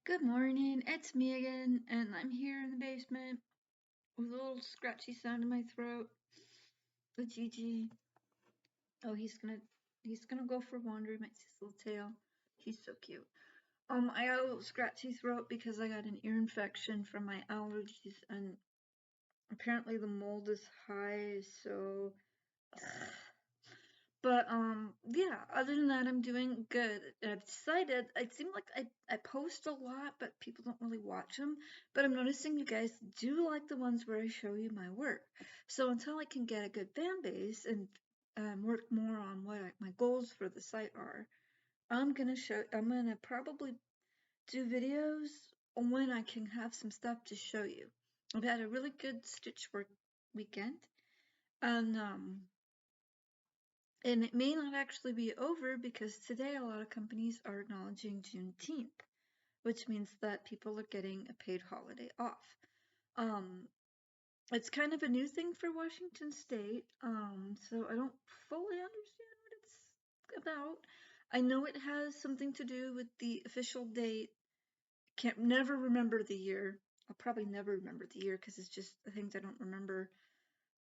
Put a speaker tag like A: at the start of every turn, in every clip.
A: Good morning, it's me again, and I'm here in the basement with a little scratchy sound in my throat. The Gigi. Oh, he's gonna go for a wander. He might see his little tail. He's so cute. I got a little scratchy throat because I got an ear infection from my allergies, and apparently the mold is high, so But yeah, other than that, I'm doing good. I've decided it seemed like I post a lot, but people don't really watch them. But I'm noticing you guys do like the ones where I show you my work. So until I can get a good fan base and work more on what my goals for the site are, I'm gonna probably do videos when I can have some stuff to show you. I've had a really good stitch work weekend, and it may not actually be over because today a lot of companies are acknowledging Juneteenth, which means that people are getting a paid holiday off. Um, it's kind of a new thing for Washington State, so I don't fully understand what it's about. I know it has something to do with the official date. Can't never remember the year. I'll probably never remember the year because it's just the things I don't remember.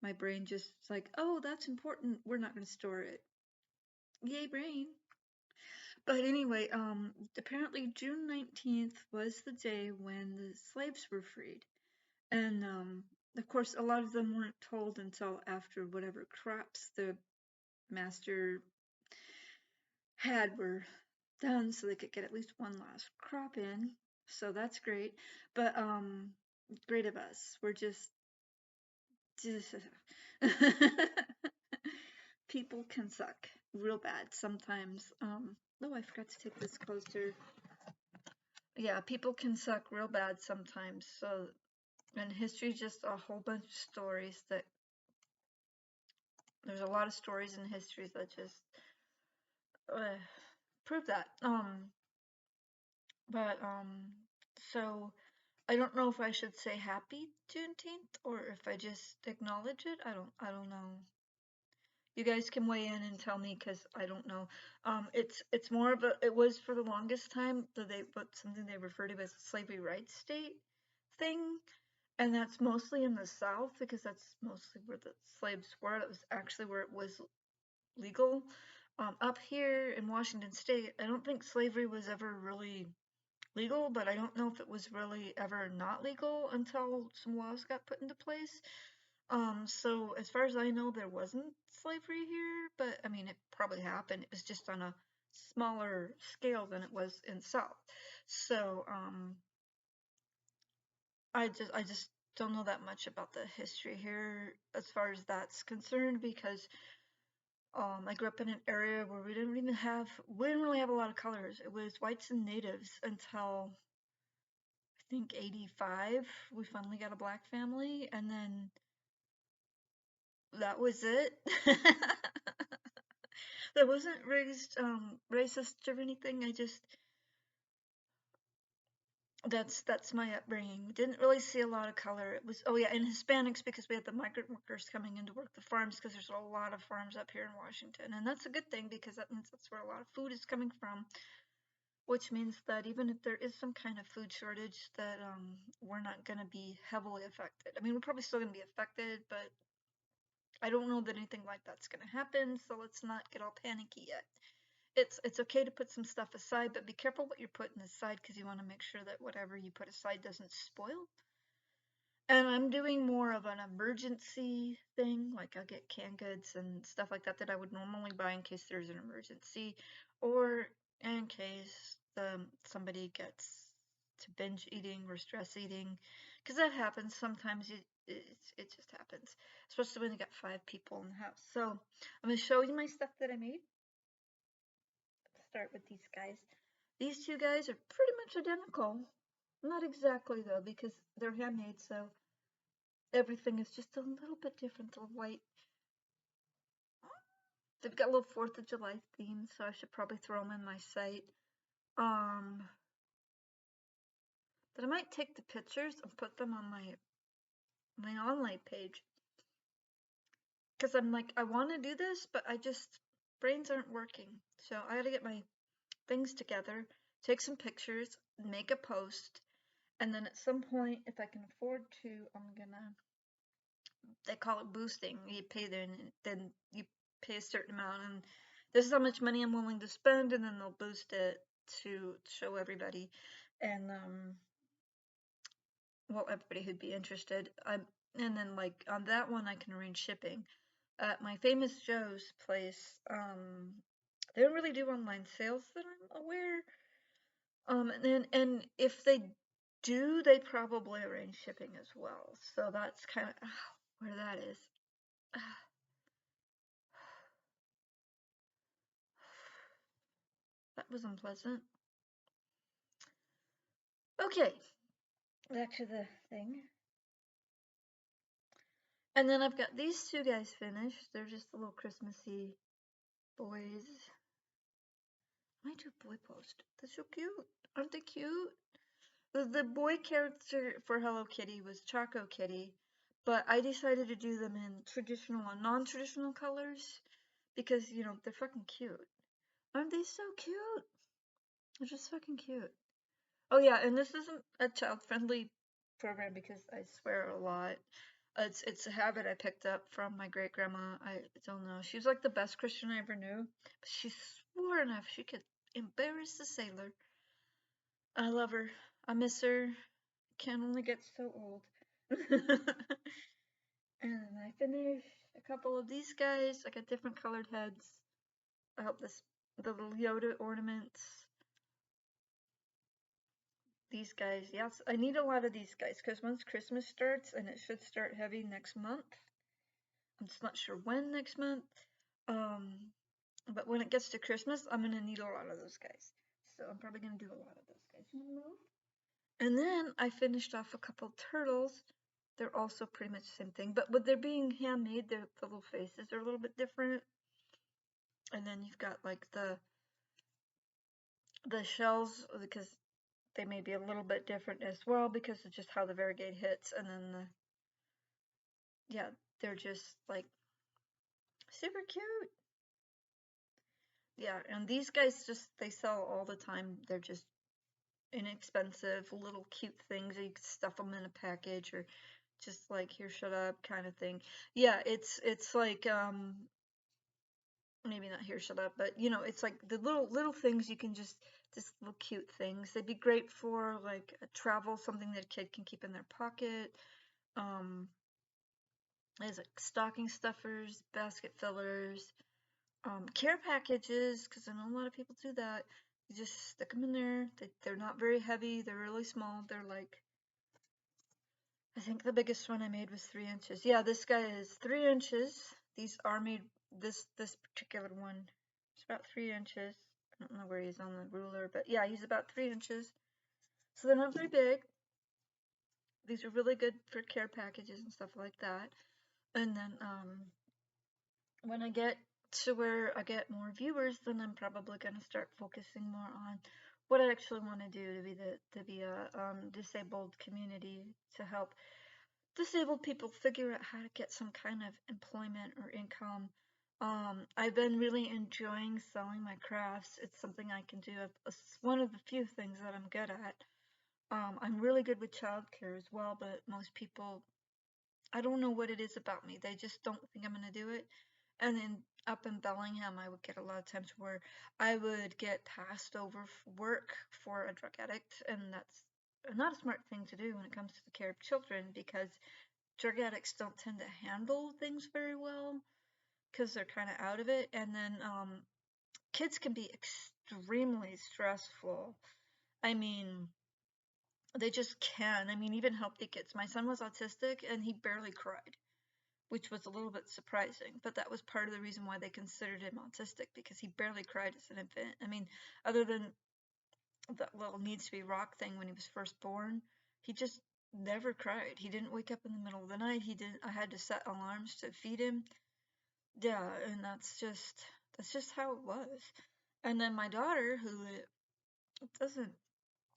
A: My brain just like, oh, that's important. We're not going to store it. Yay, brain. But anyway, apparently June 19th was the day when the slaves were freed. And of course, a lot of them weren't told until after whatever crops the master had were done so they could get at least one last crop in. So that's great. But great of us. We're just people can suck real bad sometimes. Oh, I forgot to take this closer. Yeah, people can suck real bad sometimes. So, and history's just a whole bunch of stories that there's a lot of stories in history that just uh, prove that. But so I don't know if I should say happy Juneteenth or if I just acknowledge it. I don't know. You guys can weigh in and tell me because I don't know. It's more of a it was for the longest time that they but something they refer to as slavery rights state thing. And that's mostly in the South because that's mostly where the slaves were. That was actually where it was legal. Up here in Washington State, I don't think slavery was ever really legal, but I don't know if it was really ever not legal until some laws got put into place. So as far as I know, there wasn't slavery here, but I mean, it probably happened. It was just on a smaller scale than it was in the South. So, I just don't know that much about the history here as far as that's concerned because I grew up in an area where we didn't really have a lot of colors. It was whites and natives until I think 85. We finally got a black family and then that was it. I wasn't raised racist or anything. I just that's my upbringing. We didn't really see a lot of color. It was, oh yeah, and Hispanics because we had the migrant workers coming in to work the farms because there's a lot of farms up here in Washington. And that's a good thing because that means that's where a lot of food is coming from, which means that even if there is some kind of food shortage that we're not going to be heavily affected. I mean, we're probably still going to be affected, but I don't know that anything like that's going to happen, so let's not get all panicky yet. It's okay to put some stuff aside, but be careful what you're putting aside because you want to make sure that whatever you put aside doesn't spoil. And I'm doing more of an emergency thing, like I'll get canned goods and stuff like that that I would normally buy in case there's an emergency, or in case somebody gets to binge eating or stress eating, because that happens sometimes. It just happens, especially when you got 5 people in the house. So I'm gonna show you my stuff that I made. Start with these guys. These two guys are pretty much identical. Not exactly though, because they're handmade, so everything is just a little bit different. The white. They've got a little 4th of July theme, so I should probably throw them in my site. But I might take the pictures and put them on my online page. Because I'm like, I want to do this, but brains aren't working. So I gotta get my things together take some pictures, make a post, and then at some point, if I can afford to, I'm gonna, they call it boosting. You pay then you pay a certain amount, and this is how much money I'm willing to spend, and then they'll boost it to show everybody. And well, everybody who'd be interested. And then like on that one, I can arrange shipping. At my Famous Joe's place, they don't really do online sales that I'm aware. And if they do, they probably arrange shipping as well. So that's kind of where that is. That was unpleasant. Okay, back to the thing. And then I've got these two guys finished. They're just a little Christmassy boys. I might do a boy post. They're so cute. Aren't they cute? The boy character for Hello Kitty was Choco Kitty, but I decided to do them in traditional and non-traditional colors because, you know, they're fucking cute. Aren't they so cute? They're just fucking cute. Oh yeah, and this isn't a child-friendly program because I swear a lot. It's a habit I picked up from my great grandma. I don't know. She was like the best Christian I ever knew, but she swore enough she could embarrass a sailor. I love her. I miss her. Can only get so old. And I finished a couple of these guys. I got different colored heads. I hope the little Yoda ornaments. These guys, yes, I need a lot of these guys because once Christmas starts, and it should start heavy next month. I'm just not sure when next month. Um, but when it gets to Christmas, I'm gonna need a lot of those guys. So I'm probably gonna do a lot of those guys. And then I finished off a couple turtles. They're also pretty much the same thing, but with their being handmade, their little faces are a little bit different. And then you've got like the shells because they may be a little bit different as well because of just how the variegated hits. And then yeah, they're just like super cute. Yeah, and these guys just they sell all the time. They're just inexpensive little cute things. You can stuff them in a package or just like here shut up kind of thing. Yeah, it's like maybe not here shut up, but you know, it's like the little things you can just little cute things. They'd be great for like a travel, something that a kid can keep in their pocket. Um, there's like stocking stuffers, basket fillers, care packages, because I know a lot of people do that. You just stick them in there. They're not very heavy. They're really small. They're like, I think the biggest one I made was 3 inches. Yeah, this guy is 3 inches. These are made, this particular one is about 3 inches. I don't know where he's on the ruler, but yeah, he's about 3 inches. So they're not very big. These are really good for care packages and stuff like that. And then when I get to where I get more viewers, then I'm probably going to start focusing more on what I actually want to do to be a disabled community to help disabled people figure out how to get some kind of employment or income. I've been really enjoying selling my crafts. It's something I can do. It's one of the few things that I'm good at. I'm really good with childcare as well, but most people, I don't know what it is about me. They just don't think I'm going to do it. And then up in Bellingham, I would get a lot of times where I would get passed over work for a drug addict, and that's not a smart thing to do when it comes to the care of children because drug addicts don't tend to handle things very well because they're kind of out of it. And then kids can be extremely stressful. I mean, they just can. I mean, even healthy kids. My son was autistic and he barely cried, which was a little bit surprising. But that was part of the reason why they considered him autistic because he barely cried as an infant. I mean, other than that little needs to be rock thing when he was first born, he just never cried. He didn't wake up in the middle of the night. He didn't. I had to set alarms to feed him. Yeah, and that's just how it was. And then my daughter, who doesn't,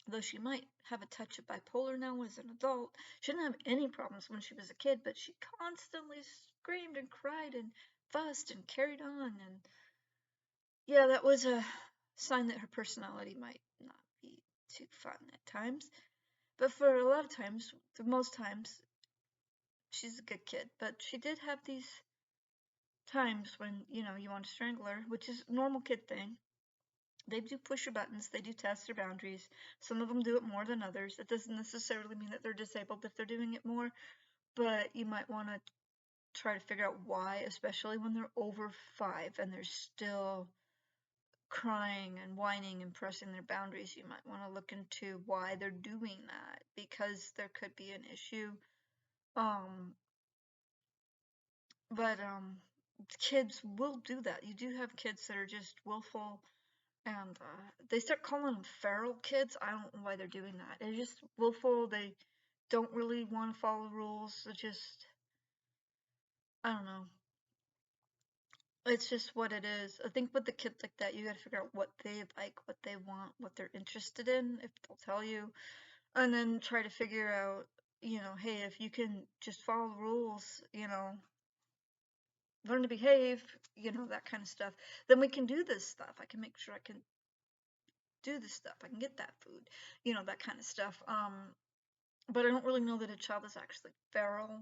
A: though she might have a touch of bipolar now as an adult, she didn't have any problems when she was a kid, but she constantly screamed and cried and fussed and carried on. And yeah, that was a sign that her personality might not too fun at times. But for a lot of times, for most times, she's a good kid. But she did have these times when, you want to strangle her, which is a normal kid thing. They do push your buttons, they do test their boundaries. Some of them do it more than others. It doesn't necessarily mean that they're disabled if they're doing it more, but you might want to try to figure out why, especially when they're over 5 and they're still crying and whining and pressing their boundaries. You might want to look into why they're doing that, because there could be an issue. Um, but kids will do that. You do have kids that are just willful, and they start calling them feral kids. I don't know why they're doing that. They're just willful. They don't really want to follow rules. They're just, I don't know. It's just what it is. I think with the kids like that, you gotta figure out what they like, what they want, what they're interested in, if they'll tell you, and then try to figure out, hey, if you can just follow the rules, learn to behave, that kind of stuff, then we can do this stuff. I can make sure I can do this stuff. I can get that food, that kind of stuff. But I don't really know that a child is actually feral.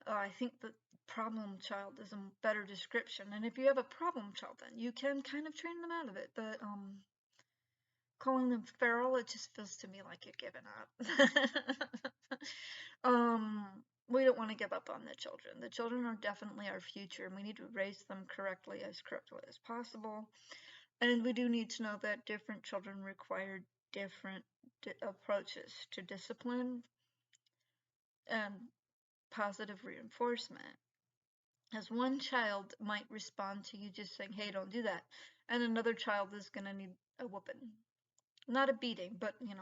A: I think the problem child is a better description. And if you have a problem child, then you can kind of train them out of it. But calling them feral, it just feels to me like you're giving up. We don't want to give up on the children. The children are definitely our future, and we need to raise them correctly as possible. And we do need to know that different children require different approaches to discipline and positive reinforcement. As one child might respond to you just saying, hey, don't do that, and another child is going to need a whooping. Not a beating, but, a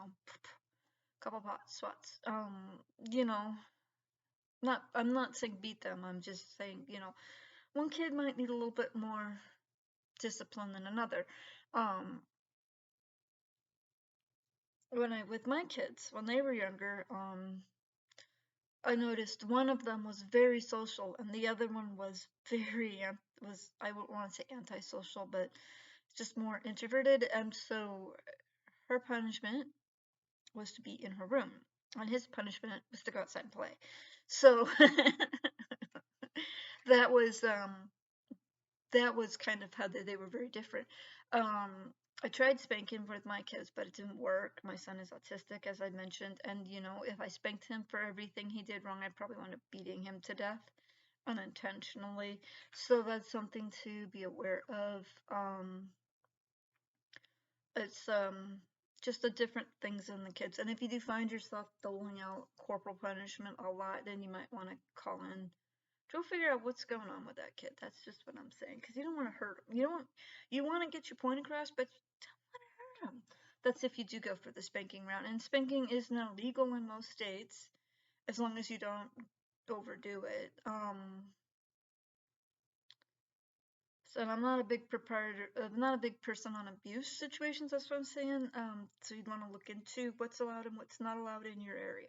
A: couple pot swats. You know, I'm not saying beat them, I'm just saying, one kid might need a little bit more discipline than another. With my kids, when they were younger, I noticed one of them was very social and the other one was I wouldn't want to say antisocial, but just more introverted. And so her punishment was to be in her room, and his punishment was to go outside and play. So that was kind of how they were very different. I tried spanking with my kids, but it didn't work. My son is autistic, as I mentioned, and if I spanked him for everything he did wrong, I'd probably wind up beating him to death unintentionally. So that's something to be aware of. It's just the different things in the kids. And if you do find yourself doling out corporal punishment a lot, then you might want to call in to figure out what's going on with that kid. That's just what I'm saying, because you don't want to hurt him. You want to get your point across, but you don't want to hurt him. That's if you do go for the spanking route. And spanking is now legal in most states, as long as you don't overdo it. So I'm not a big proprietor, not a big person on abuse situations. That's what I'm saying. So you'd want to look into what's allowed and what's not allowed in your area,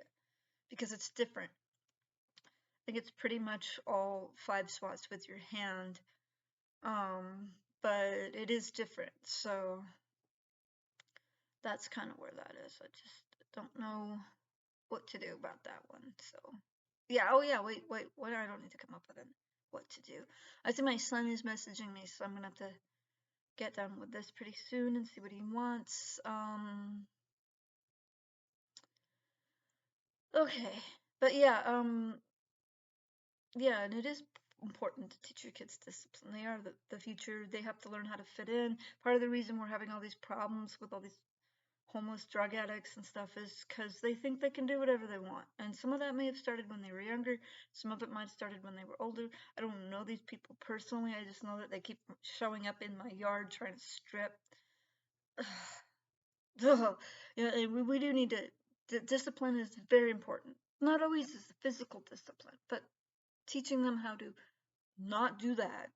A: because it's different. I think it's pretty much all 5 swats with your hand, but it is different. So that's kind of where that is. I just don't know what to do about that one. So yeah. Oh yeah. Wait. What? I don't need to come up with what to do. I think my son is messaging me, so I'm gonna have to get done with this pretty soon and see what he wants. Okay. But yeah, yeah, and it is important to teach your kids discipline. They are the future. They have to learn how to fit in. Part of the reason we're having all these problems with all these homeless drug addicts and stuff is because they think they can do whatever they want. And some of that may have started when they were younger. Some of it might have started when they were older. I don't know these people personally. I just know that they keep showing up in my yard trying to strip. Yeah, we do need to. Discipline is very important. Not always is the physical discipline, but teaching them how to not do that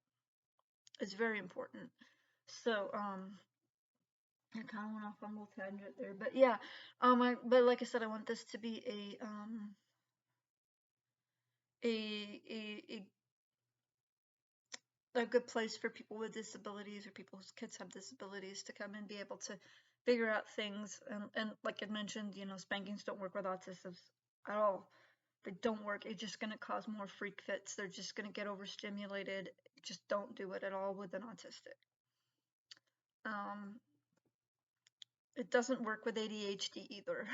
A: is very important. So, I kind of went off on a little tangent there, but yeah, but like I said, I want this to be a a good place for people with disabilities or people whose kids have disabilities to come and be able to figure out things. And like I mentioned, spankings don't work with autism at all. They don't work. It's just going to cause more freak fits. They're just going to get overstimulated. Just don't do it at all with an autistic. Um, it doesn't work with ADHD either.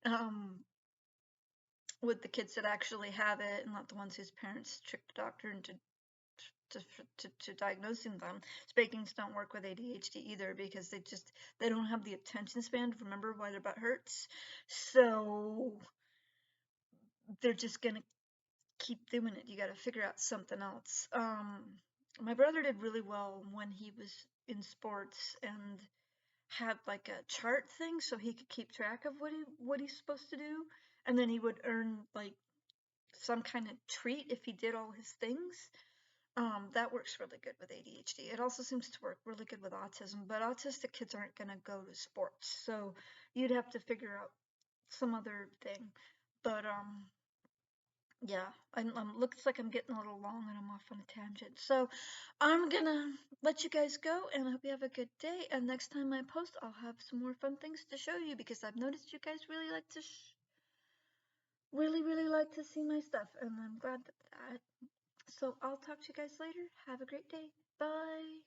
A: um, with the kids that actually have it, and not the ones whose parents trick the doctor into to diagnosing them. Spankings don't work with ADHD either because they don't have the attention span to remember why their butt hurts. So they're just gonna keep doing it. You got to figure out something else. My brother did really well when he was in sports and had like a chart thing so he could keep track of what he's supposed to do, and then he would earn like some kind of treat if he did all his things. That works really good with ADHD. It also seems to work really good with autism, but autistic kids aren't going to go to sports, so you'd have to figure out some other thing. But yeah, looks like I'm getting a little long and I'm off on a tangent. So I'm gonna let you guys go, and I hope you have a good day. And next time I post, I'll have some more fun things to show you because I've noticed you guys really like to really like to see my stuff, and I'm glad that. So I'll talk to you guys later. Have a great day. Bye.